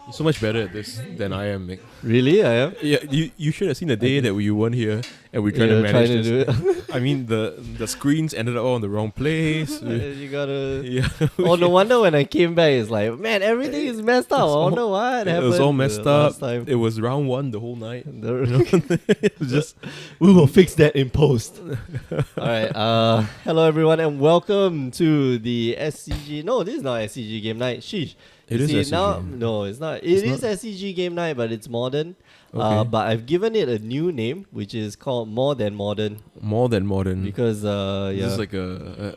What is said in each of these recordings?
You're so much better at this than I am, Mick. Really? I am? Yeah, you should have seen the day that you weren't here and we're trying to You're manage trying to this. do it. I mean, the screens ended up all in the wrong place. You gotta. Yeah. Oh, no wonder when I came back, it's like, man, everything is messed up. I wonder what It happened. was all messed last up. time. It was round one the whole night. It was just we will fix that in post. All right. Hello everyone and welcome to the SCG. No, this is not SCG game night. Sheesh. It You is see, SCG. now, no, it's not. It is SCG game night, but it's modern. Okay. But I've given it a new name, which is called More Than Modern, More than modern. because This yeah. is like a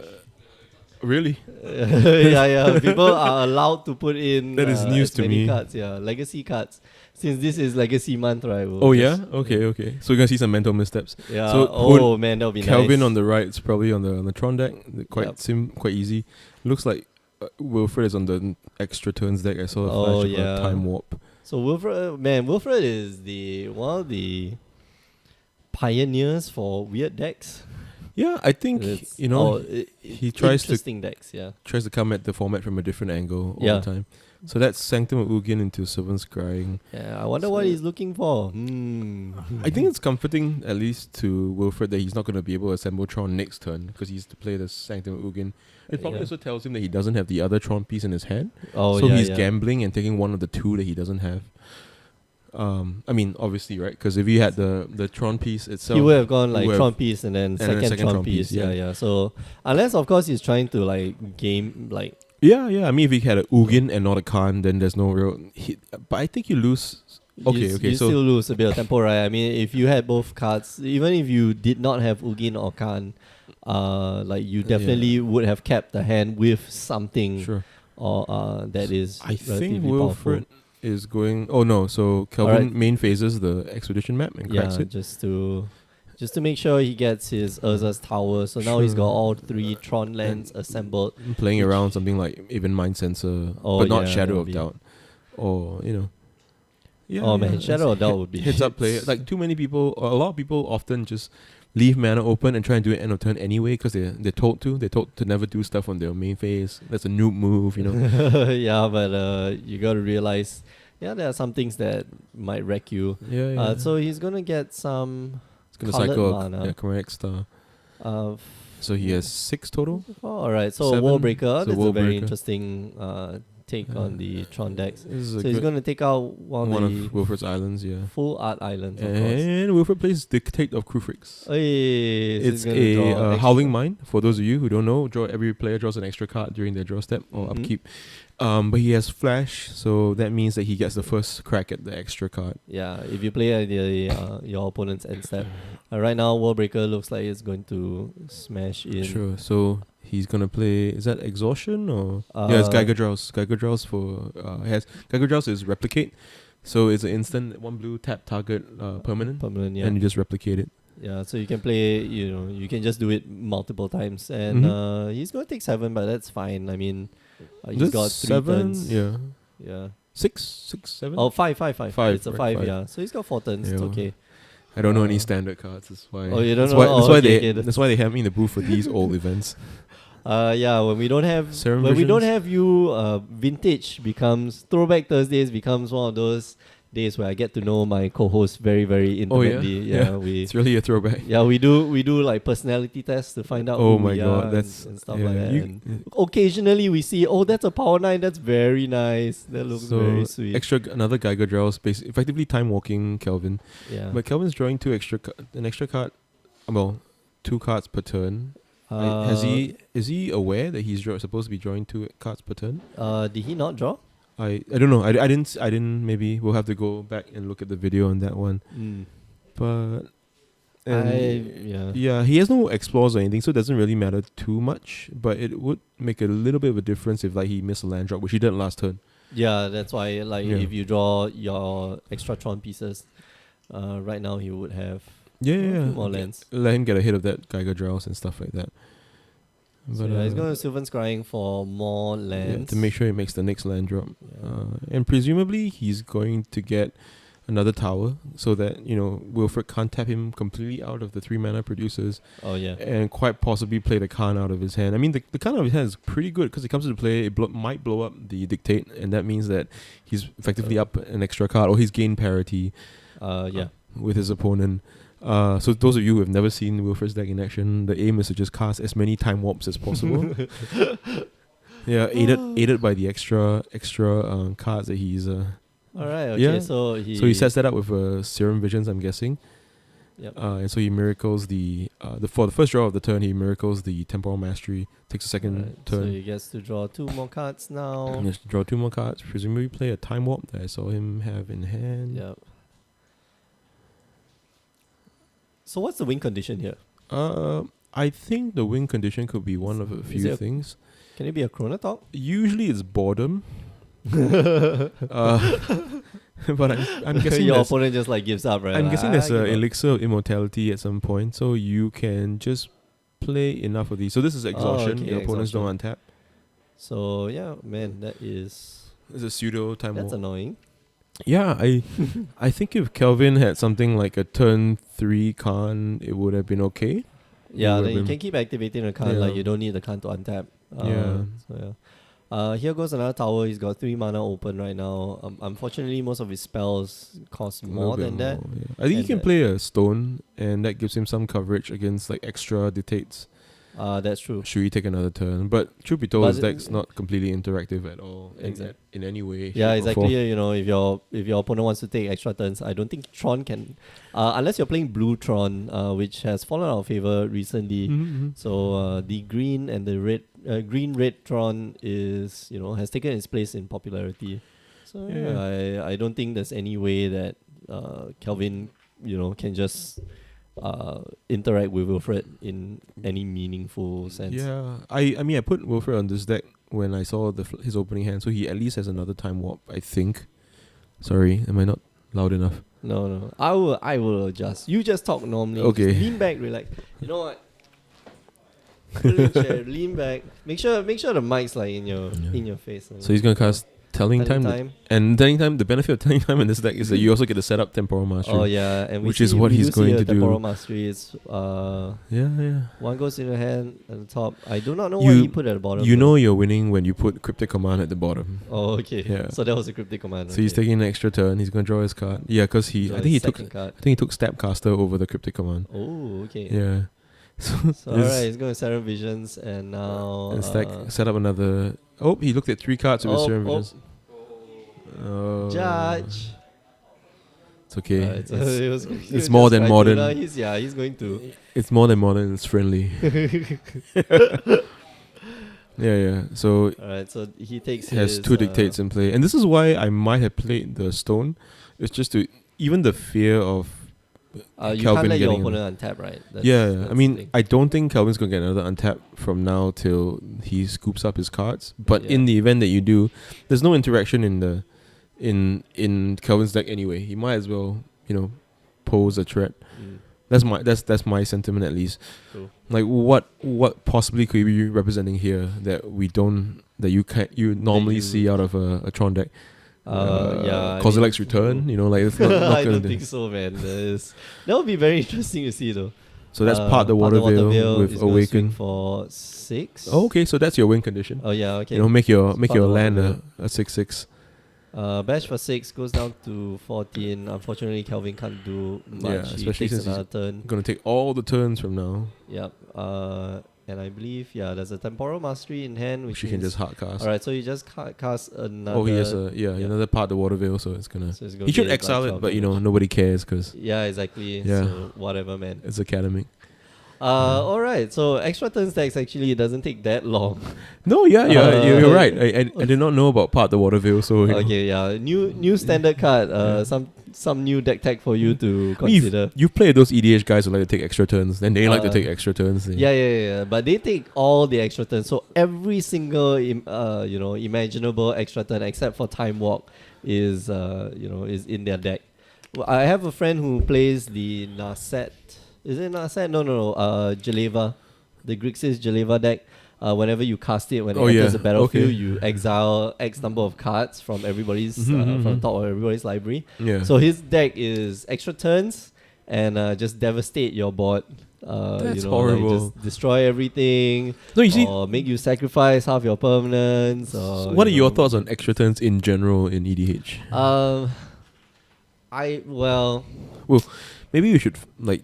really? yeah. People are allowed to put in That is news as to many me. cards, legacy cards. Since this is legacy month, right? We'll Oh yeah? just- Okay. So we're gonna see some mental missteps. Yeah. So oh man, that'll be Kelvin nice. on the right is probably on the Tron deck. Quite Yep. quite easy. Looks like Wilfred is on the extra turns deck. I saw a Oh, flash of yeah. a time warp. So Wilfred is one of the pioneers for weird decks. Yeah, I think It's- he tries to interesting decks. Yeah. come at the format from a different angle all Yeah. the time. So that's Sanctum of Ugin into Sylvan Scrying. Yeah. I wonder what he's looking for. I think it's comforting, at least to Wilfred, that he's not going to be able to assemble Tron next turn because he's to play the Sanctum of Ugin. It probably Yeah. also tells him that he doesn't have the other Tron piece in his hand. Oh So yeah. he's yeah. gambling and taking one of the two that he doesn't have. I mean, obviously, right? Because if he had the Tron piece itself, He would have gone like would have- Tron piece and then then second Tron piece. Yeah. So unless of course he's trying to like game like yeah. I mean, if he had a Ugin and not a Khan, then there's no real. But I think you lose. Okay, you so still lose a bit of tempo, right? I mean, if you had both cards, even if you did not have Ugin or Khan, like you definitely would have kept the hand with something sure. or that is I think relatively Wilfred is going. Oh no! So Kelvin Alright. main phases the expedition map and yeah, cracks it. just to make sure he gets his Urza's tower. So now he's got Sure. all three Tron lands assembled. Playing which- around something like even Mind Sensor, Oh, but not yeah, Shadow that'll of be- Doubt, or Yeah. Oh man, yeah, Shadow of that's Doubt would be heads up play. Like too many people, or a lot of people often just leave mana open and try and do it end of turn anyway because they're told to. They're told to never do stuff on their main phase. That's a noob move, yeah, but you gotta realize, there are some things that might wreck you. Yeah. So he's gonna get some. it's gonna colored cycle mana. correct star. Uh, So he has 6 total. all right, so Seven. Wall Breaker. So That's Wall a very Breaker. interesting take on the Tron decks. This is a So he's good gonna take out one one of the of Wilfred's islands, yeah. full art islands, of course. And Wilfred plays Dictate of Krufrix. Hey, so It's he's gonna draw a extra. Howling Mine. For those of you who don't know, every player draws an extra card during their draw step or Mhm. upkeep. But he has Flash, so that means that he gets the first crack at the extra card. Yeah, if you play at your opponent's end step. Right now, Wall Breaker looks like it's going to smash in. Sure. So he's gonna play. Is that Exhaustion or yeah? It's Geiger Drowse. Geiger Drowse for Geiger Drowse is Replicate, so it's an instant 1 blue tap target permanent, Permanent, yeah. and you just replicate it. Yeah, so you can play, you can just do it multiple times. And Mhm. he's going to take 7, but that's fine. I mean, he's That's got 3 7. turns. Yeah. Yeah. 6, 7. Oh, five. Five, It's a right, 5, five. yeah. So he's got 4 turns. It's Yeah. okay. I don't know any Uh, standard cards. That's why. Oh, you don't that's know? Why, Oh, that's why okay, they. okay. That's why they have me in the booth for these old events. Yeah, when we don't have Serum when we don't Visions? have you, vintage becomes Throwback Thursdays becomes one of those days where I get to know my co-host very, very Oh, yeah? intimately. Yeah. we It's really a throwback. we do like personality tests to find out Oh who my we god, are that's and stuff yeah, like that. you- And occasionally we see, that's a Power 9, that's very nice. That looks so very sweet. another Geiger Drowse, effectively time walking Kelvin. Yeah. But Kelvin's drawing an extra card. Well, 2 cards per turn. Is he aware that he's supposed to be drawing 2 cards per turn? Did he not draw? I don't know. I didn't. Maybe we'll have to go back and look at the video on that one. But yeah, he has no explores or anything, so it doesn't really matter too much. But it would make a little bit of a difference if he missed a land drop, which he did last turn. Yeah, that's why Yeah. if you draw your extra Tron pieces, right now he would have Yeah, a few yeah. more lands. Let him get a hit of that Geiger Drowse and stuff like that. So But, he's going to Sylvan Scrying for more yeah, lands. to make sure he makes the next land drop. Yeah. And presumably he's going to get another tower so that Wilfred can't tap him completely out of the 3 mana producers Oh yeah. and quite possibly play the Khan out of his hand. I mean, the Khan out of his hand is pretty good because it comes into play. It might blow up the Dictate, and that means that he's effectively up an extra card, or he's gained parity. Yeah. With his opponent. So those of you who have never seen Wilfred's deck in action, the aim is to just cast as many time warps as possible. Yeah, aided by the extra cards that he's. Alright, okay, yeah. so he sets that up with Serum Visions, I'm guessing. Yep. And so he miracles for the first draw of the turn, he miracles the Temporal Mastery, takes a second Alright, turn. So he gets to draw 2 more cards now. And he has to draw 2 more cards, presumably play a Time Warp that I saw him have in hand. Yep. So what's the win condition here? I think the win condition could be one of a few things. Can it be a Chronotalk? Usually it's boredom. But I'm guessing your opponent just like gives up, right? I'm Like, guessing there's give an up. elixir of immortality at some point, so you can just play enough of these. So this is exhaustion. okay, Your opponents don't untap. So yeah, man, that is It's a pseudo time that's warp. annoying. Yeah, I think if Kelvin had something like a turn 3 Khan, it would have been okay. Yeah, would then you have can keep activating the card, Yeah. like you don't need the card to untap. Yeah. So yeah. Here goes another tower. He's got 3 mana open right now. Unfortunately, most of his spells cost A little more bit than that. more, yeah. I think he And can that- play a stone, and that gives him some coverage against like extra dictates. That's true. Should he take another turn? But truth be told, But his deck's not completely interactive at all. In any way. Yeah, shape or exactly. form. You know, if your opponent wants to take extra turns, I don't think Tron can, unless you're playing blue Tron, which has fallen out of favor recently. Mhm. So the green and the red Tron is has taken its place in popularity. So Yeah. I don't think there's any way that Kelvin can just interact with Wilfred in any meaningful sense. Yeah, I mean I put Wilfred on this deck when I saw his opening hand, so he at least has another time warp. I think. Sorry, am I not loud enough? No. I will adjust. You just talk normally. Okay. Just lean back, relax. You know what? Pull in chair, lean back. Make sure the mic's like in your face. So he's gonna cast Telling Time. And Telling Time, the benefit of Telling Time in this deck is that you also get to set up Temporal Mastery. Oh yeah, and which is what he's going to do. Temporal Mastery is Yeah. one goes in the hand at the top. I do not know You- what he put at the bottom. You though. know you're winning when you put Cryptic Command at the bottom. Oh okay. Yeah. So that was a cryptic command. So he's taking an extra turn. He's gonna draw his card. Yeah, because I think he took card. Snapcaster over the Cryptic Command. Oh okay. Yeah. So alright, he's going to Serum Visions and now And set up another. Oh, he looked at 3 cards with Serum Visions. Judge. It's okay. It's more than modern. He's going to. It's more than modern. It's friendly. Yeah. So Alright, so he takes he has his, 2 dictates in play, and this is why I might have played the stone. It's just to even the fear of you Kelvin can't let your getting opponent untap, right? That's I the mean, thing. I don't think Kelvin's gonna get another untap from now till he scoops up his cards. But Yeah. in the event that you do, there's no interaction in Kelvin's deck anyway. He might as well, pose a threat. Mm. That's my sentiment at least. Cool. Like what possibly could you be representing here that you normally you- see out of a Tron deck? I Kozilek's mean- Return, like it's not I gonna don't do. think so, man. That would be very interesting to see, though. So that's part the Water Veil with is gonna Awaken. swing for 6. Oh, okay, so that's your win condition. Oh yeah, okay. Make your It's part of land Water a 6/6. Bash for 6 goes down to 14. Unfortunately, Kelvin can't do much. Yeah, he especially takes since he's another turn. Gonna take all the turns from now, Yep. And I believe there's a Temporal Mastery in hand, which which you can means- just hard cast. Alright, so you just cast another. Oh, he has yeah. another part the Water Veil, so it's gonna. So it's gonna He should be a exile bunch it, of but damage. nobody cares because Yeah, exactly. Yeah. So whatever, man. it's academic. Alright, so extra turn stacks actually it doesn't take that long. No, you're right. I did not know about part the Water Veil, so Okay, yeah. New standard card. Some new deck tag for you to I mean, consider. you've played those EDH guys who like to take extra turns, then they like to Uh, take extra turns. Yeah. But they take all the extra turns. So every single imaginable extra turn except for Time Walk is is in their deck. Well, I have a friend who plays the Narset. Is it Narset? No. Jaleva, the Grixis Jaleva deck. whenever you cast it, when it Oh, enters yeah. the battlefield, Okay. you exile X number of cards from everybody's Mhm, from mhm. top of everybody's library. Yeah. So his deck is extra turns and just devastate your board. That's Like horrible. just destroy everything, No, you see, or make you sacrifice half your permanents. Or, what are your know. thoughts on extra turns in general in EDH? Well, Maybe we should like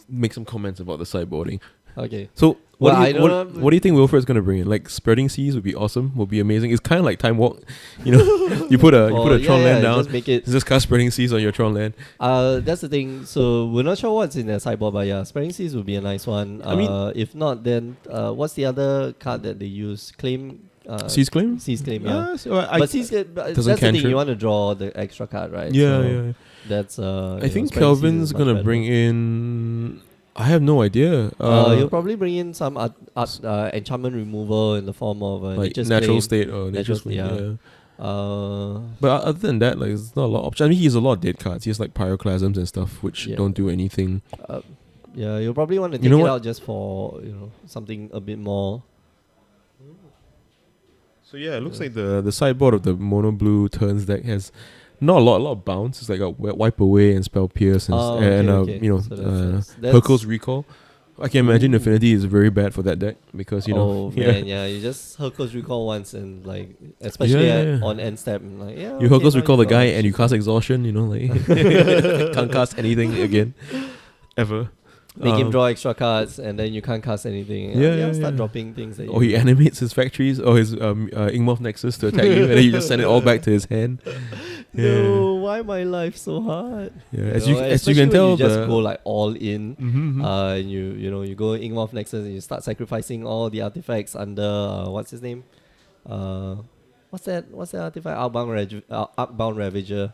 make some comments about the sideboarding. okay. So what, Well, do I you, don't what, know. what do you think Wilfred's gonna bring in? Like spreading seas would be awesome, would be amazing. It's kind of like Time Walk, you know. you put a Tron land down, Just make it. just cast spreading seas on your Tron land. That's the thing. So we're not sure what's in the sideboard, but yeah, Spreading Seas would be a nice one. I mean- if not, then what's the other card that they use? Claim. Seas claim. Seas Claim. Yeah. So But Seas Claim. That's doesn't the thing. cantrip. You want to draw the extra card, right? yeah, So yeah. That's. I think Kelvin's gonna bring in. I have no idea. He'll probably bring in some enchantment removal in the form of like Nature's natural Claim. state or natural Nature's- state. yeah. Yeah. But other than that, like, there's not a lot of options. I mean, he has a lot of dead cards. He has like pyroclasms and stuff, which Yeah. don't do anything. Yeah, you'll probably want to You take know it what? out just for something a bit more. So yeah, it looks like the sideboard of the mono blue turns deck has not a lot of bounce. It's like a wipe away and spell pierce and Okay. you know So that's Hurkyl's recall. I can imagine Affinity is very bad for that deck because you know man, you just Hurkyl's recall once and like especially Yeah. on end step and like you okay, Hurkyl's fine, recall the draw guy this and you shit. cast exhaustion. You know, like can't cast anything again ever. Make him draw extra cards and then you can't cast anything. Start dropping things that Or he animates his factories or his Ingmoth Nexus to attack you, and then you just send it all back to his hand. No, why my life so hard? Yeah, You as know, you especially can when tell, you just the go like all in. Mhm, mhm. And you go Ingmoth Nexus and you start sacrificing all the artifacts under what's his name? What's that artifact? Outbound Ravager,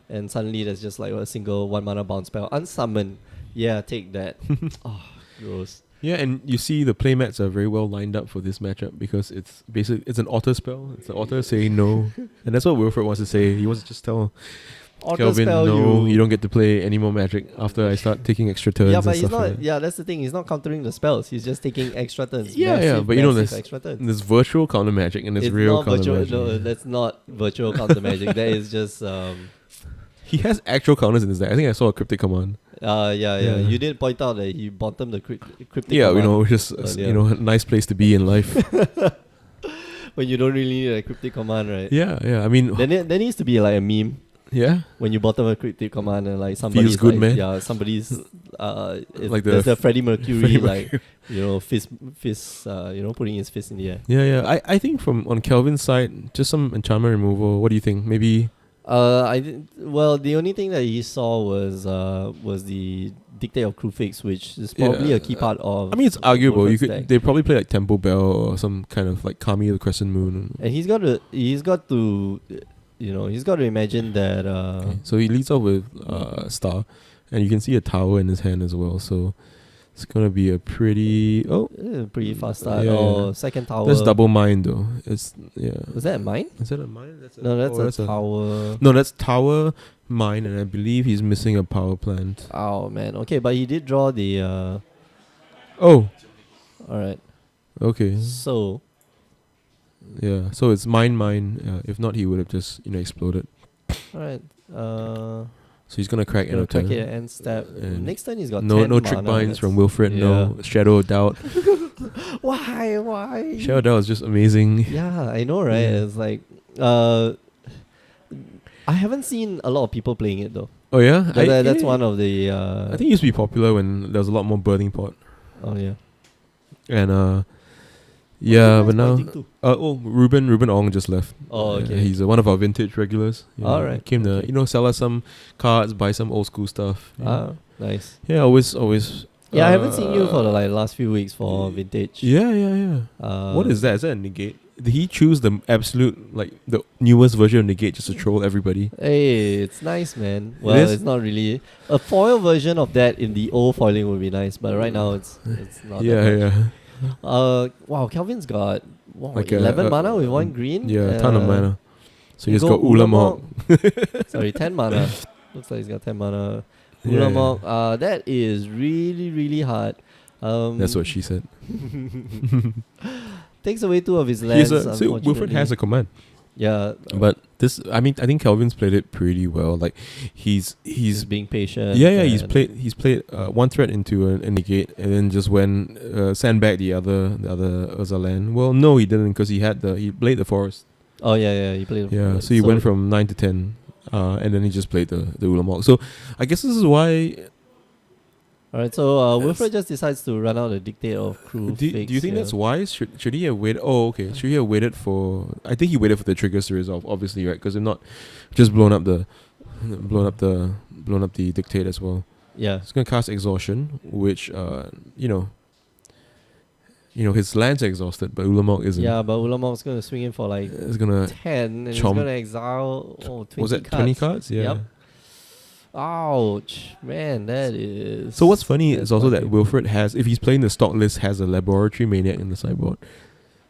and suddenly there's just like a single 1 mana bounce spell. Unsummon. Yeah, take that. Oh, gross. Yeah, and you see the playmats are very well lined up for this matchup because it's basically it's an auto spell. It's an auto saying no, and that's what Wilfred wants to say. He wants to just tell Auto Kelvin, spell no, you don't get to play any more Magic after I start taking extra turns. Yeah, and but he's stuff not. like that. Yeah, that's the thing. He's not countering the spells. He's just taking extra turns. Yeah, massive, but you know massive there's extra turns. There's virtual counter Magic and there's It's real not counter virtual. Magic. No, that's not virtual counter magic. That is just. He has actual counters in his deck. I think I saw a Cryptic Command. Yeah. Yeah. You did point out that he bottomed the cryptic. Yeah, you command know, just earlier. you know, a nice place to be in life. when you don't really need a cryptic command, right? yeah. I mean, There needs to be like a meme yeah. when you bottom a cryptic command and like somebody's good, like, man. Yeah, somebody's Like there's the the Freddie Mercury Freddie like fist putting his fist in the air. Yeah. I think from on Kelvin's side, just some enchantment removal. What do you think? Maybe Well, the only thing that he saw was the Dictate of Krufix, which is probably Yeah, a key part of. I mean, it's arguable. You Wolfen's could deck. they probably play like Temple Bell or some kind of like Kami of the Crescent Moon. And he's got to imagine that. Okay. So he leads off with Star, and you can see a tower in his hand as well. So it's gonna be a pretty Pretty fast start. Yeah. Second tower. that's double mine though. It's Was that mine? Is that a mine? That's That's a tower. No, that's tower mine, and I believe he's missing a power plant. Oh man. Okay, but he did draw the. Oh, All right. okay. So Yeah, so it's mine. If not, he would have just exploded. all right. So he's gonna crack end Gonna of crack turn. it and step. And Next turn he's got No 10 trick mana, binds that's- from Wilfred. No Shadow of Doubt. Why? Shadow of Doubt is just amazing. Yeah, I know, right? Yeah. It's like, I haven't seen a lot of people playing it though. Oh yeah, That's one of the. I think it used to be popular when there was a lot more Burning Pot, Oh yeah. and yeah, but now Pointing to? Ruben Ong just left. Oh, okay. He's one of our vintage regulars. Alright, Came okay. to sell us some cards, buy some old school stuff. Ah, nice. Yeah, always. Yeah, I haven't seen you for the last few weeks for vintage. Yeah. What is that? Is that a negate? Did he choose the absolute the newest version of negate just to troll everybody? Hey, it's nice, man. Well, is? it's not really a foil version of that in the old foiling would be nice, but right now it's not. that much. Yeah. Wow, Kelvin's got Like a- 11 mana with one green. Yeah, a ton of mana. So you he's go got Ulamog. Sorry, 10 mana. Looks like he's got 10 mana. Yeah. Ulamog. That is really, really hard. That's what she said. takes away 2 of his lands. So Wilfred has a command. yeah, But this, I mean, I think Kelvin's played it pretty well. Like he's being patient. yeah, he's and- played one threat into a negate, and then just went sandbag the other Urza land. Well, no, he didn't, because he played the forest. Oh yeah, he played. Yeah, so he went from 9 to 10, and then he just played the Ulamog. So I guess this is why. All right, so Wilfred just decides to run out the Dictate of Crew. Do you think that's wise? Should he have waited? Oh, okay. Should he have waited for? I think he waited for the triggers to resolve, obviously, right? Because if not, just blown up the Dictate as well. Yeah. It's gonna cast Exhaustion, which his lands are exhausted, but Ulamog isn't. Yeah, but Ulamog's going to swing in for like It's gonna 10, and he's chomp. going to exile 20 was it cards. 20 cards? Yeah. Yep. Ouch, man, that is. So what's funny that's is also that fucking- Wilfred has, if he's playing the stock list, has a Laboratory Maniac in the sideboard.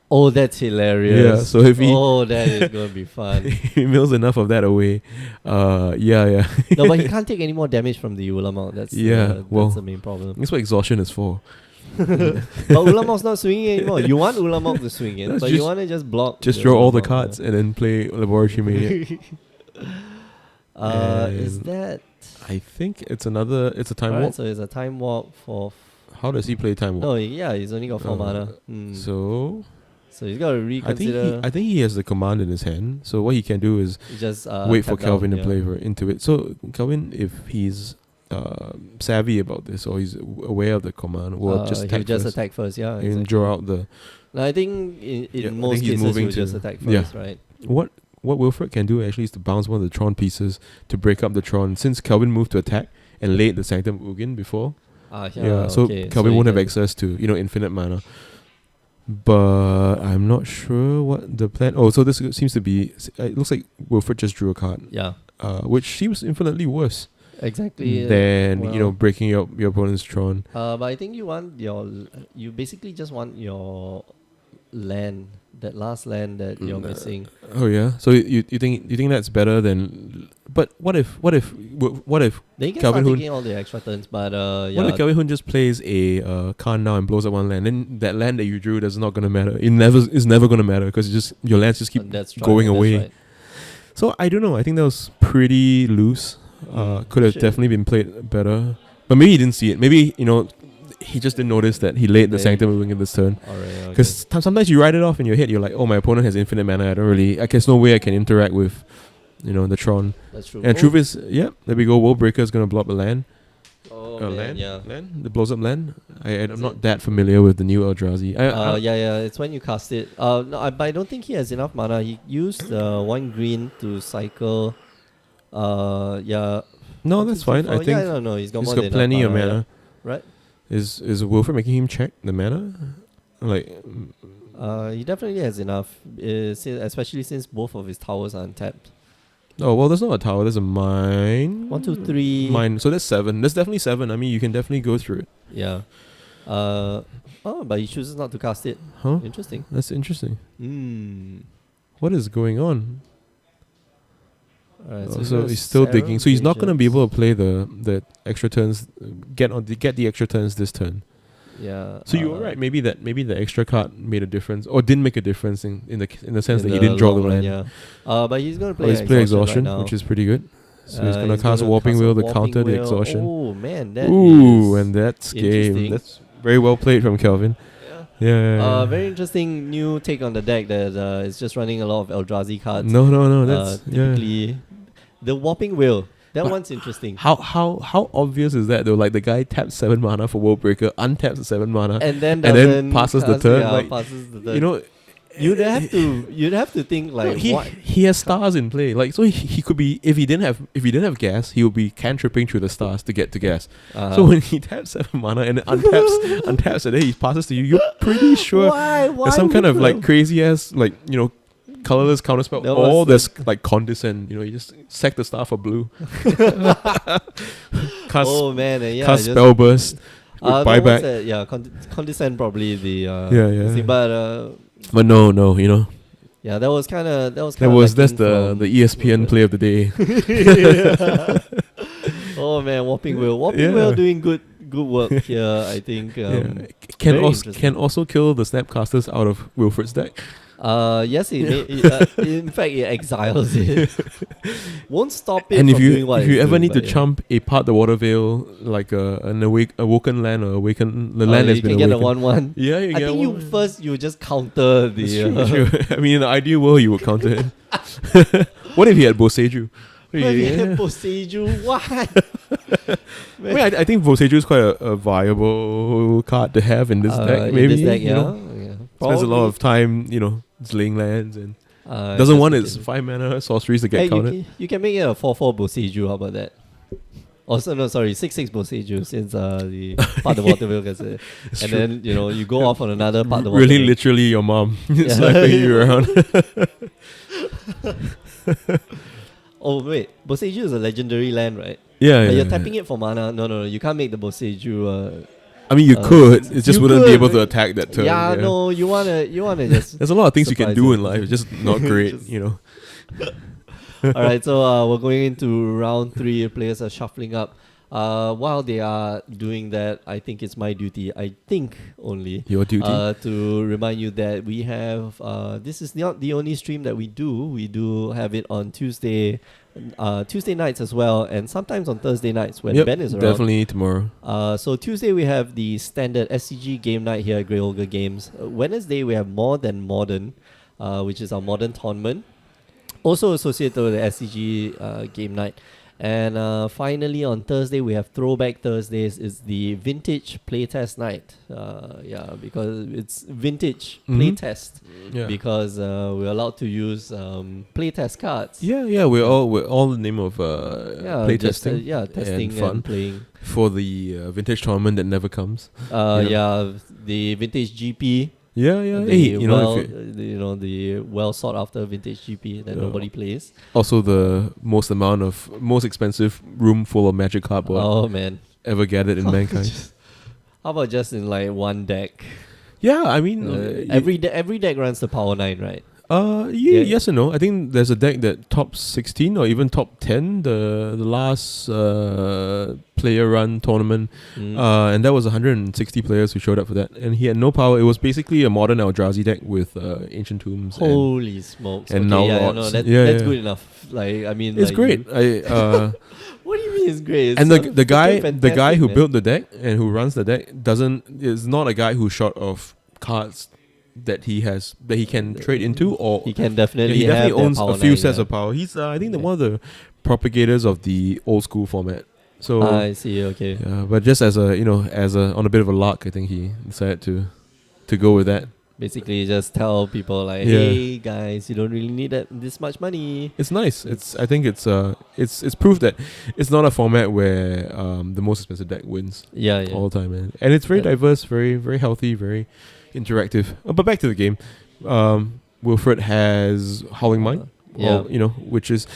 Oh, that's hilarious. Yeah, so if he Oh, that is going to be fun. he mills enough of that away, yeah. No, but he can't take any more damage from the Ulamog. That's well, the main problem. That's what Exhaustion is for. But Ulamog's not swinging anymore. You want Ulamog to swing in, That's but just- you want to just block. Just the draw all the Ulamog, cards and then play Laboratory Maniac. Is And that I think it's a time alright? walk. So it's a time walk for. How does he play time walk? No, yeah, he's only got 4 Uh, mana. So So he's got to reconsider. I think he has the command in his hand. So what he can do is just wait for tap Kelvin down, to play into it. So Kelvin, if he's savvy about this or he's aware of the command, will just he'll attack just first attack first. Yeah, and exactly. draw out the No, I think in Yeah, I most think he's cases moving he'll just to- attack yeah. first, right? What Wilfred can do actually is to bounce one of the Tron pieces to break up the Tron. Since Kelvin moved to attack and laid the Sanctum Ugin before, so okay. Kelvin he won't have can- access to infinite mana. But I'm not sure what the plan. Oh, so this seems to be. It looks like Wilfred just drew a card, Yeah, which seems infinitely worse exactly. than well- breaking your opponent's Tron. But I think you basically just want your land, that last land that you're missing. Oh yeah. So you think that's better than? But what if They can Calvin start Hoon- taking all the extra turns, but what if Kelvin Hoon just plays a Khan now and blows up one land? Then that land that you drew is not gonna matter. It is never gonna matter because your lands just keep that's right, going that's away. right. So I don't know. I think that was pretty loose. Could have Shit. definitely been played better. But maybe he didn't see it. Maybe he just didn't notice that he laid the Yeah. Sanctum Moving in this turn. Alright, Because sometimes you write it off in your head. You're like, oh, my opponent has infinite mana. There's no way I can interact with, the Tron. that's true. And truth is, there we go. World Breaker is gonna blow up a land. Oh A man, land? yeah. Land? That blows up land. I'm Is not it? that familiar with the new Eldrazi. Yeah, it's when you cast it. But I don't think he has enough mana. He used 1 green to cycle. Yeah. No, 1, that's 2, 3, fine. 4. I think Yeah, no, he's got he's more got than plenty enough of mana. Right. Is Wilfred making him check the mana? Like, He definitely has enough, especially since both of his towers are untapped. oh well, there's not a tower. There's a mine. 1, 2, 3. Mine. So that's 7. That's definitely 7. I mean, you can definitely go through it. Yeah. But he chooses not to cast it. Huh? Interesting. That's interesting. Mm. What is going on? Alright, So he's still digging. So he's not going to be able to play the extra turns. Get the extra turns this turn. Yeah. So you were right. Maybe the extra card made a difference, or didn't make a difference in the sense that he didn't draw the long land. run, yeah. But he's gonna Oh, play. he's playing exhaustion, right now. which is pretty good. So he's gonna He's cast a gonna Warping cast Wheel a to Warping counter the Wheel. exhaustion. Oh man, that Ooh, is and that's game. interesting. That's very well played from Kelvin. Yeah. very interesting new take on the deck that is just running a lot of Eldrazi cards. No. That's typically the Warping Wheel. That But one's interesting. How obvious is that though? Like the guy taps 7 mana for World Breaker, untaps the 7 mana, And then then doesn't passes the cast- turn, Yeah, like, passes the turn. You'd have to think like he what. he has stars in play. Like so he could be if he didn't have gas, he would be cantripping through the stars to get to gas. So when he taps 7 mana and then untaps and then he passes to you, you're pretty sure Why there's some kind of like crazy ass colorless counterspell, That or was- there's like condescend. You just sack the star for blue. Cast, Oh man, yeah. cast just- spell burst. no, Buyback. what's that? Yeah, condescend probably the Yeah. thing, but But no, yeah, that was kind of that's lacking the from ESPN play of the day. Oh man, Warping Wheel. Yeah. Wheel doing good good work here. I think. Can very also interesting. can also kill the Snapcasters out of Wilfred's deck. Yes, in fact, it exiles it. Won't stop it And from if you doing what if you it's ever doing, need to but yeah. chump a part the water veil like an awoken land or awaken the land you has been can get a awakened. 1/1. Yeah, you I get think you one. first you just counter the. It's true, it's true. I mean, in the ideal world, you would counter it. What if he had Boseiju? Boseiju, what? I mean, I think Boseiju is quite a viable card to have in this deck. In Maybe this deck, you yeah. know, Yeah. spends a lot of time, slaying lands and doesn't want its 5 mana sorceries to get counted. You can make it a 4/4 Boseiju. How about that? Also, no, sorry, 6/6 Boseiju since the part the water wheel gets it. It's And true. then, you go off on another part the water Really, wheel. literally, your mom Yeah. slapping you around. Oh, wait. Boseiju is a legendary land, right? Yeah, But yeah. you're tapping it for mana. No. You can't make the Boseiju. I mean, you could. It just you wouldn't be could, able to right? attack that turn. Yeah, no, you wanna just. There's a lot of things you can Surprise do it. in life. It's just not great, Just- All right, so we're going into round 3. Players are shuffling up. While they are doing that, I think it's my duty. I think only. Your duty. To remind you that we have this is not the only stream that we do. We do have it on Tuesday nights as well, and sometimes on Thursday nights when Yep, Ben is around. definitely tomorrow. So Tuesday we have the standard SCG game night here at Grey Olga Games. Wednesday we have More Than Modern, which is our modern tournament, also associated with the SCG game night. And finally on Thursday we have Throwback Thursdays. It's the vintage playtest night. Because it's vintage playtest. Yeah. Because we're allowed to use playtest cards. Yeah, we're all the name of playtesting. Testing and fun and playing. for the vintage tournament that never comes. The vintage GP. Yeah. The Hey, the well sought after vintage GP that Yeah. nobody plays. also the most expensive room full of magic cardboard Oh man. ever gathered in mankind. How about just in like one deck? Yeah, I mean, Every deck runs the Power 9, right? yes and no. I think there's a deck that top 16 or even top 10 the last player run tournament, and that was 160 players who showed up for that, and he had no power. It was basically a modern Eldrazi deck with Ancient Tombs. Holy smokes! and Okay, now yeah, Lords. no, that's Yeah. good enough. Like I mean, It's like great. What do you mean it's great? It's And so the guy freaking who fantastic, built the deck and who runs the deck is not a guy who's short of cards that he can trade into, or man. He can definitely he definitely have that owns Power a few 9, sets yeah. of power. He's I think Yeah. one of the propagators of the old school format. So I see. Okay. yeah, but just as on a bit of a lark, I think he decided to go with that. Basically, just tell people like, Yeah. hey guys, you don't really need this much money. It's nice. I think it's proof that it's not a format where the most expensive deck wins Yeah. all the time, man. And it's very Yeah. diverse, very very healthy, very interactive. But back to the game. Wilfred has Howling Mind, which is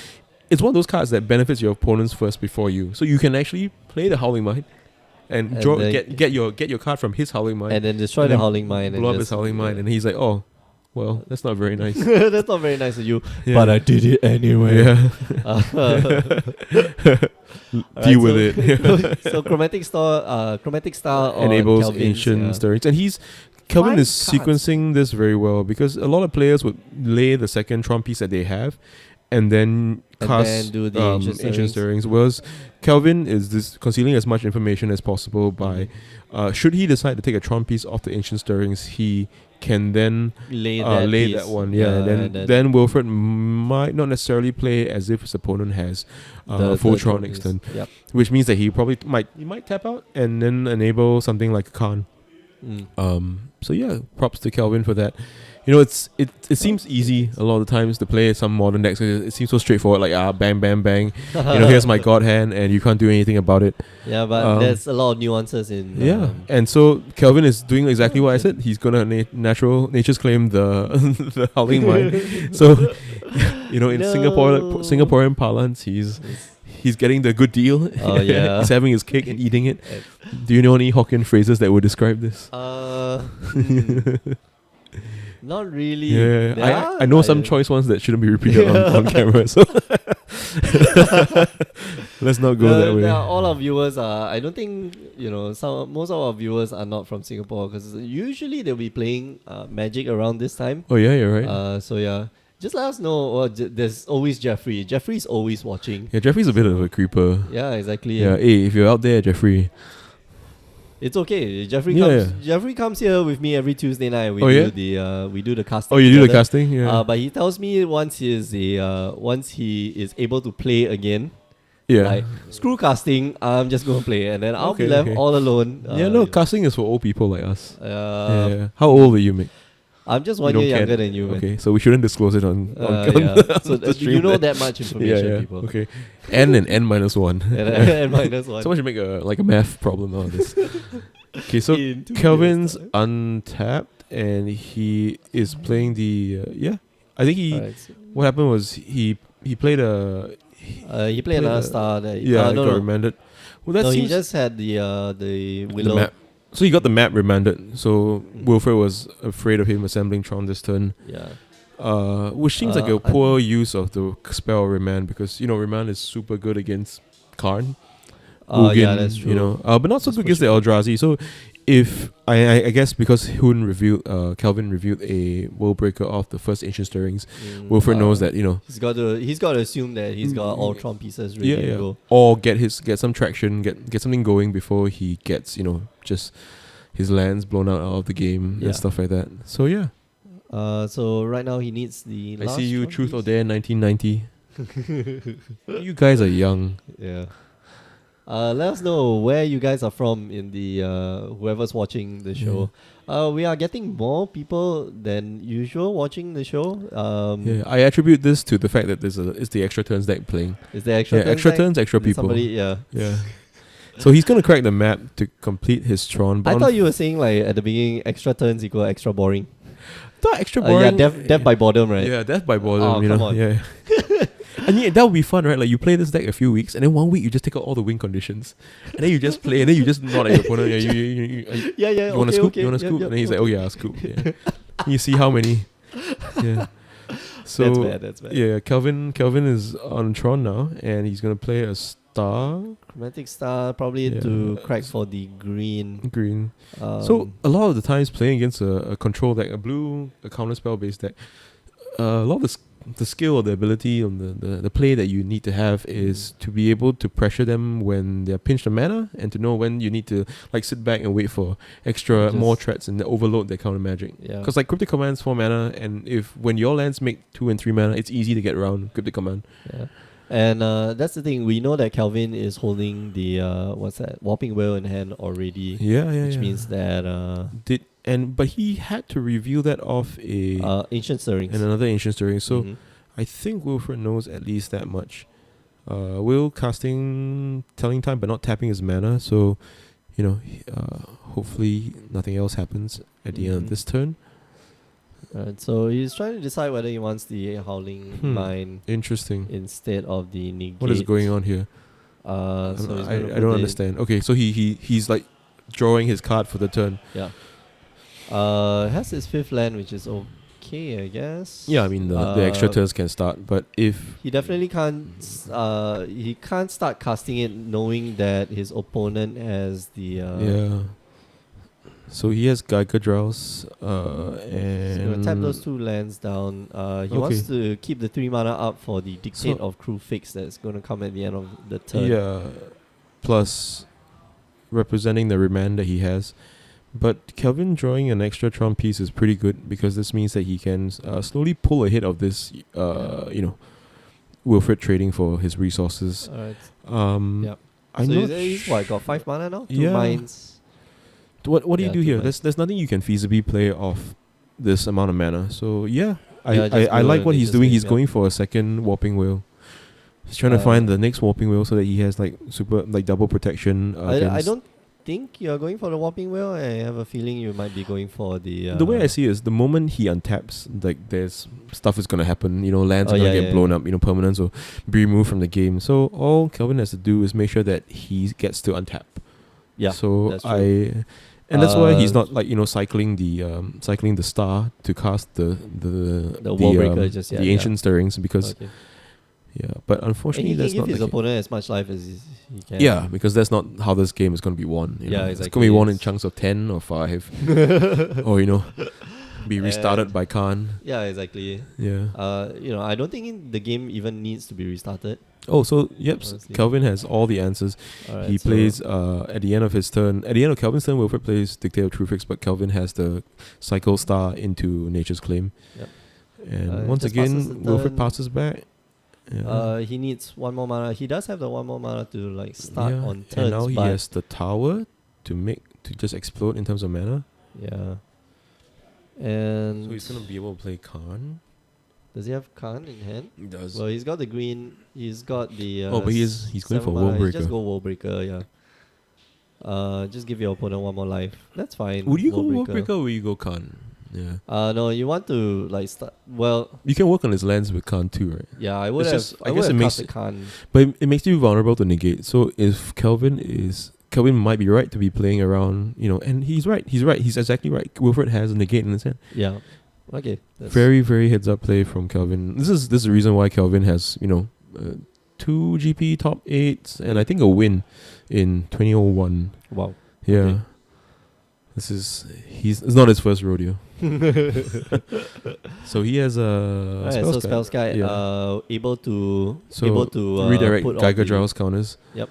it's one of those cards that benefits your opponents first before you. So you can actually play the Howling Mind and And draw then get your card from his Howling Mind, And then destroy And the then Howling Mind. blow up and his just- Howling Mind, and he's like, oh, well, that's not very nice. That's not very nice of you, Yeah. but I did it anyway. Yeah. Deal with it. So chromatic style on Enables Kelvin's, ancient yeah. stirrings, and Kelvin 5 is cards. sequencing this very well because a lot of players would lay the second Tron piece that they have and then And cast then do the ancient ancient stirrings. Whereas Kelvin is concealing as much information as possible by should he decide to take a Tron piece off the ancient stirrings, he can then lay lay piece. that one. Then Wilfred might not necessarily play as if his opponent has full Tron piece. extent, Yep. which means that he probably might tap out and then enable something like a Khan. So yeah, props to Kelvin for that. It seems easy a lot of the times to play some modern decks. It seems so straightforward, like bang bang bang. Here's my god hand, and you can't do anything about it. Yeah, but there's a lot of nuances in. And so Kelvin is doing exactly what I said. He's gonna nature's claim the the Howling Mind. So in Singaporean parlance, he's getting the good deal. Oh, yeah. He's having his cake and eating it. Do you know any Hokkien phrases that would describe this? Not really. I know some choice ones that shouldn't be repeated on camera. So Let's not go that way. All our viewers are. I don't think most of our viewers are not from Singapore because usually they'll be playing Magic around this time. Oh yeah, you're right. So yeah, just let us know. Well, there's always Jeffrey. Jeffrey's always watching. Yeah, Jeffrey's a bit of a creeper. Yeah, exactly. Yeah, hey, if you're out there, Jeffrey. It's okay. Jeffrey Yeah, comes. yeah. Jeffrey comes here with me every Tuesday night. We Oh, do yeah? we do the casting. Oh, you do the together. casting? Yeah. But he tells me once he is able to play again, yeah. like screw casting, I'm just gonna play, and then I'll be Okay, left okay. all alone. Yeah, no, casting is for old people like us. Uh, How old are you, Mick? I'm just You 1 don't year care. younger than you, man. Okay, so we shouldn't disclose it on Yeah. So the you stream know then. that much information, people. Okay. N and N minus 1. And minus one. Someone should make a math problem out of this. Okay, so In 2 Kelvin's years' untapped and he is playing the I think time. Alright, so, what happened was he played a he played another star. That got no. remanded. Well, that No, he seems just had the the Willow. map. So he got the map remanded. So Mm. Wilfred was afraid of him assembling Tron this turn. Yeah. Which seems like a I- poor use of the spell remand because remand is super good against Karn. Yeah, Ugin, that's true. but not so That's good against the Eldrazi. So if I guess because Hoon revealed Kelvin revealed a World Breaker off the first Ancient Stirrings, Wilfred knows that he's got to assume that he's got all Tron pieces ready to go. or get some traction, get something going before he gets just his lands blown out of the game Yeah. and stuff like that. So yeah, So right now he needs the. I last see you, Tron Truth or piece. Dare, 1990. You guys are young. Yeah. Let us know where you guys are from in the whoever's watching the show. We are getting more people than usual watching the show. Yeah, I attribute this to the fact that it's the extra turns deck playing. Is there extra turns? extra like? turns, extra Did people. Somebody, yeah. Yeah. So he's gonna crack the map to complete his Tron. But I thought you were saying like at the beginning, extra turns equal extra boring. thought extra Yeah, boring. death by boredom, right? Yeah, death by boredom. Oh, you come know. on. Yeah. And yeah, that would be fun, right? Like you play this deck a few weeks, and then 1 week you just take out all the win conditions, and then you just play, and then you just nod at your opponent. Yeah, you Yeah. want to okay, scoop? okay, You want to yep, scoop? yep, And then he's like, okay. oh yeah, I'll scoop. Yeah. And you see how many. Yeah. So That's bad. yeah, Kelvin is on Tron now, and he's gonna play a star Chromatic Star probably Yeah. to crack for the green. green. So Um, a lot of the times playing against a control deck, a counter spell based deck, a lot of the skill or the ability on the play that you need to have is to be able to pressure them when they're pinched on mana and to know when you need to like sit back and wait for extra Just- more threats and overload their counter magic. yeah. Because like Cryptic Command's 4 mana, and if when your lands make 2 and 3 mana, it's easy to get around Cryptic Command. Yeah. And that's the thing. We know that Kelvin is holding the Warping Whale in hand already, Yeah, which means that but he had to reveal that off Ancient Stirrings. and another Ancient Stirring. So Mhm. I think Wilfred knows at least that much. Will casting Telling Time but not tapping his mana, so hopefully nothing else happens at the end of Mhm. this turn. So he's trying to decide whether he wants the Howling Mine Interesting. instead of the negate. What is going on here? So he's gonna I put don't the- understand. Okay, so he's like drawing his card for the turn. Yeah. Has his 5th land, which is okay, I guess. Yeah, I mean the extra turns can start, but if He definitely can't. He can't start casting it knowing that his opponent has the. yeah. So he has Geiger Draws, He's gonna and tap those 2 lands down. He wants to keep the 3 mana up for the Dictate of Crew Fix that's gonna come at the end of the turn. Yeah, plus representing the remand that he has. But Kelvin drawing an extra Tron piece is pretty good because this means that he can slowly pull ahead of this, Wilfred trading for his resources. Alright. Yep. I'm So not he's what, got 5 mana now? 2 Yeah. mines. What do you Yeah, do 2 here? mines. There's nothing you can feasibly play off this amount of mana. So yeah, Yeah, just I go like and what he's just doing. game, He's yeah. going for a second Warping Whale. He's trying to find the next Warping Whale so that he has like double protection. I Against don't think you're going for the Warping Whale. I have a feeling you might be going for the. the way I see it is the moment he untaps, like there's stuff is gonna happen. Lands Oh, are gonna yeah, get yeah, blown yeah. up. Permanents will be removed from the game. So all Kelvin has to do is make sure that he gets to untap. Yeah. So that's true. and that's why he's Uh, not like cycling the star to cast the Wall Breaker just yet, the yeah. Ancient Stirrings because Okay. Yeah, but And unfortunately, he can that's give not his the case. opponent as much life as he can. Yeah, because that's not how this game is going to be won. You Yeah, know? It's exactly. going to be won in It's- chunks of 10 or 5, or, be restarted And- by Khan. Yeah, exactly. Yeah. I don't think the game even needs to be restarted. Oh, so, yep, Honestly. Kelvin has all the answers. Alright, He so- plays at the end of his turn. At the end of Kelvin's turn, Wilfred plays Dictator Truefix, but Kelvin has the cycle star into Nature's Claim. Yep. And once just passes the again, Wilfred turn. passes back. Yeah. He needs one more mana. He does have the one more mana to start Yeah, on turns. and now he but has the tower to just explode in terms of mana. yeah. And So he's gonna be able to play Khan. does he have Khan in hand? He does. Well, he's got the green. He's got the. But he's going 7 for mana. World Just Breaker. go World Breaker, yeah. Just give your opponent one more life. That's fine. Would you go World Breaker or would you go Khan? Yeah. No, you want to start. Well, You can work on his lands with Khan too, right? yeah, I would It's have. just- I I would guess have it cast makes the Khan. But it makes you vulnerable to negate. So if Kelvin might be right to be playing around, and he's right. He's exactly right. Wilfred has a negate in his hand. Yeah. Okay. That's Very, very heads up play from Kelvin. This is the reason why Kelvin has 2 GP top 8s and I think a win in 2001. Wow. Yeah. Okay. It's not his first rodeo. So he has a Alright, so spell sky, Yeah. able to So redirect redirect Geiger Drow's counters. Yep.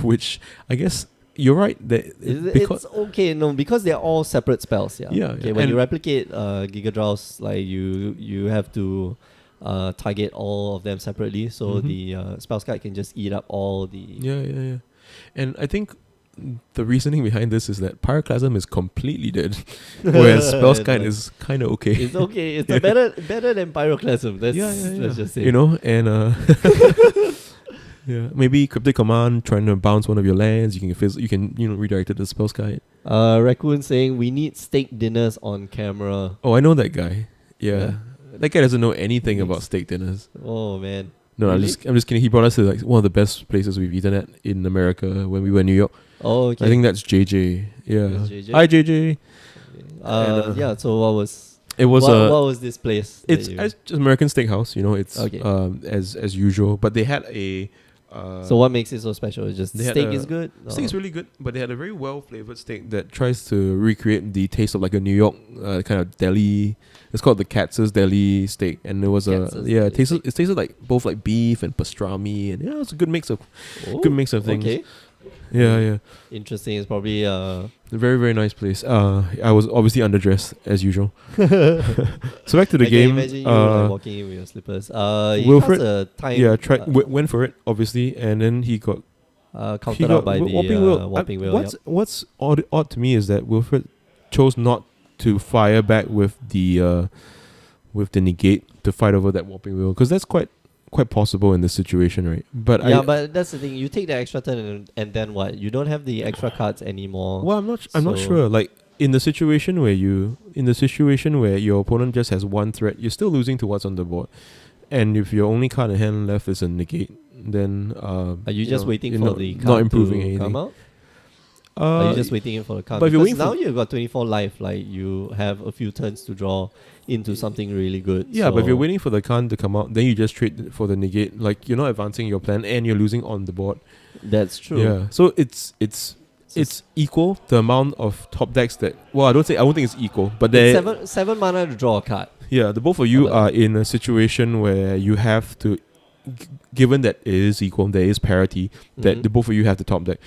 Which I guess you're right that because It's okay, no, because they're all separate spells. Yeah. Yeah, Okay. yeah. When you And- replicate Giga Draws, like you have to target all of them separately, so Mhm. the spell sky can just eat up all the. yeah. And I think the reasoning behind this is that Pyroclasm is completely dead, whereas Spellskite is kind of okay. It's okay. It's a better than Pyroclasm. That's yeah. Let's just say. And yeah, maybe Cryptic Command trying to bounce one of your lands, you can redirect it to Spellskite. Raccoon saying we need steak dinners on camera. Oh, I know that guy. Yeah. Yeah. That guy doesn't know anything Needs- about steak dinners. Oh man. No, Really? I'm just kidding. He brought us to one of the best places we've eaten at in America when we were in New York. Oh okay. I think that's JJ. Yeah. That's JJ? Hi JJ. Yeah. So what was It was what was this place? that it's you- just American Steakhouse. It's Okay. as usual, but they had a. So what makes it so special? It's just they had steak a- is good. Steak is Or- really good, but they had a very well flavored steak that tries to recreate the taste of like a New York kind of deli. It's called the Katz's Deli steak, and it was Katz's it Deli tasted like both like beef and pastrami, and it's a good mix of Oh, good mix of things. Okay. Yeah. Interesting. It's probably A very, very nice place. I was obviously underdressed as usual. So back to the I game. Can imagine you like walking in with your slippers. Wilfred- a time. Yeah, went for it obviously, and then he got countered out by the Whopping Will. Whopping Will. What's odd to me is that Wilfred chose not to fire back with the negate to fight over that Whopping Will, because that's quite possible in this situation, right? But But that's the thing. You take the extra turn and then what? You don't have the extra cards anymore. well, I'm not So- sure. Like in the situation where your opponent just has one threat, you're still losing to what's on the board. And if your only card in hand left is a negate, then Are you just waiting you're for not, the card not improving to anything. come out? Are you just waiting for the card? but if you're Because waiting now you've got 24 life. Like you have a few turns to draw into something really good. Yeah, but if so- you're waiting for the card to come out, then you just trade for the negate. Like you're not advancing your plan, and you're losing on the board. That's true. Yeah, so it's equal the amount of top decks that. Well, I don't think it's equal, but It's they seven mana to draw a card. yeah, the both of you But- are in a situation where you have to, given that it is equal, there is parity, that Mhm. the both of you have the top deck.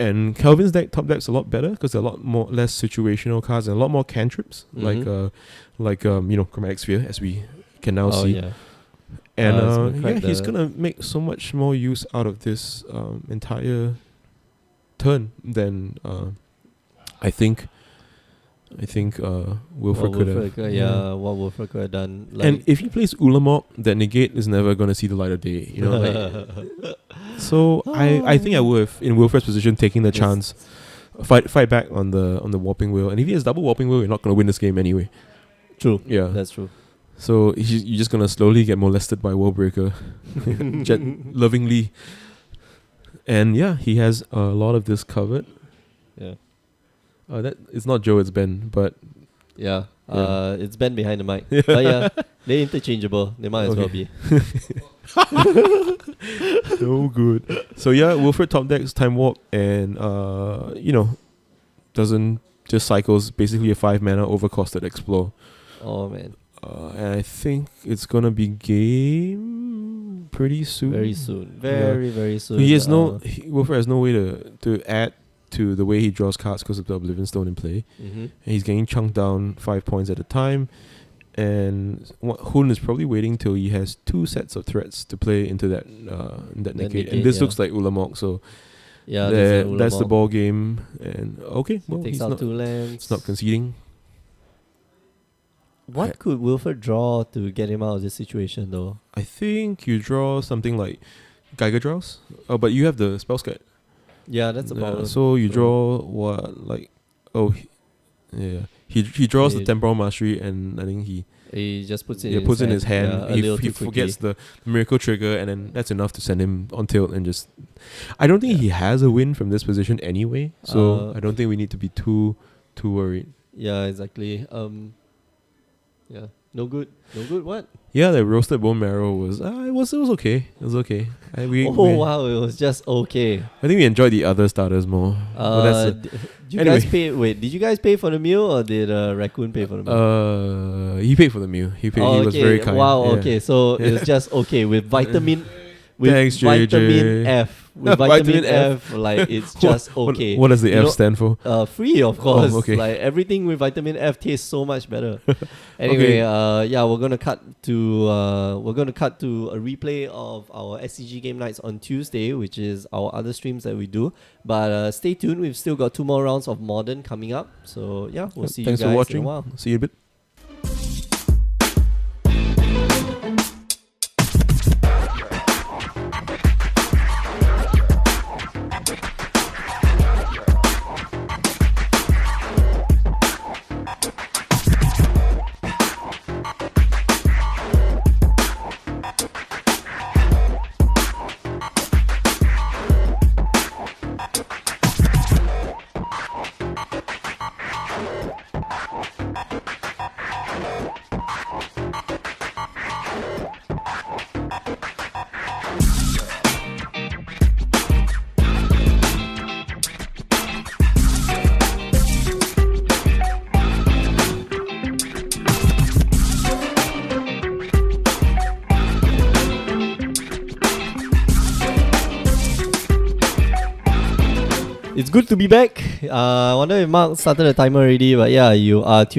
And Kelvin's deck top deck's a lot better because there are a lot less situational cards and a lot more cantrips, Mhm. like Chromatic Sphere, as we can now Oh see. yeah. And so we cracked he's the- gonna make so much more use out of this entire turn than I think Wilfred could have. What Wilfred could have done. Like, And if he plays Ulamog, that negate is never gonna see the light of day. So I think I would have, in Wilfred's position, taking the Yes. chance, fight back on the Warping Wheel. And if he has double Warping Wheel, you're not gonna win this game anyway. True. Yeah. That's true. So you're just gonna slowly get molested by Worldbreaker, lovingly. And yeah, he has a lot of this covered. Yeah. That it's not Joe, it's Ben. But Yeah. It's Ben behind the mic. But yeah, they're interchangeable. They might as well be. No good. So yeah, Wilfred top decks Time Warp and doesn't just cycles basically a 5 mana overcosted explore. Oh man. And I think it's gonna be game pretty soon. Very soon. Very soon. He has Wilfred has no way to add to the way he draws cards because of the Oblivion Stone in play. Mm-hmm. And he's getting chunked down 5 points at a time. And Hoon is probably waiting till he has 2 sets of threats to play into that negate. And this looks like Ulamog, so yeah, that's the ball game. And okay, well, takes he's out not, 2 lands. it's not conceding. What could Wilfred draw to get him out of this situation, though? I think you draw something like Geiger Draws. Oh, but you have the spell skirt. Yeah, that's a problem. So you draw what, like, he draws the Temporal Mastery, and I think he just puts it in his hand. Yeah, he forgets the Miracle Trigger, and then that's enough to send him on tilt and just... I don't think he has a win from this position anyway, so I don't think we need to be too worried. Yeah, exactly. Yeah, no good. What? Yeah, the Roasted Bone Marrow was it was okay. It was okay. Wow, it was just okay. I think we enjoyed the other starters more. Did you guys pay? Wait, did you guys pay for the meal, or did Raccoon pay for the meal? He paid for the meal. He was very kind. Wow. Yeah. Okay, so it was just okay with vitamin. With Thanks, vitamin JJ. F. With vitamin F, like it's just okay. What does the F stand for? Free, of course. Okay. Like everything with vitamin F tastes so much better. Anyway, we're gonna cut to a replay of our SCG game nights on Tuesday, which is our other streams that we do. But stay tuned. We've still got 2 more rounds of Modern coming up. So yeah, we'll see Thanks you guys for watching. in a while. See you in a bit. It's good to be back. I wonder if Mark started the timer already, but yeah, you are tuned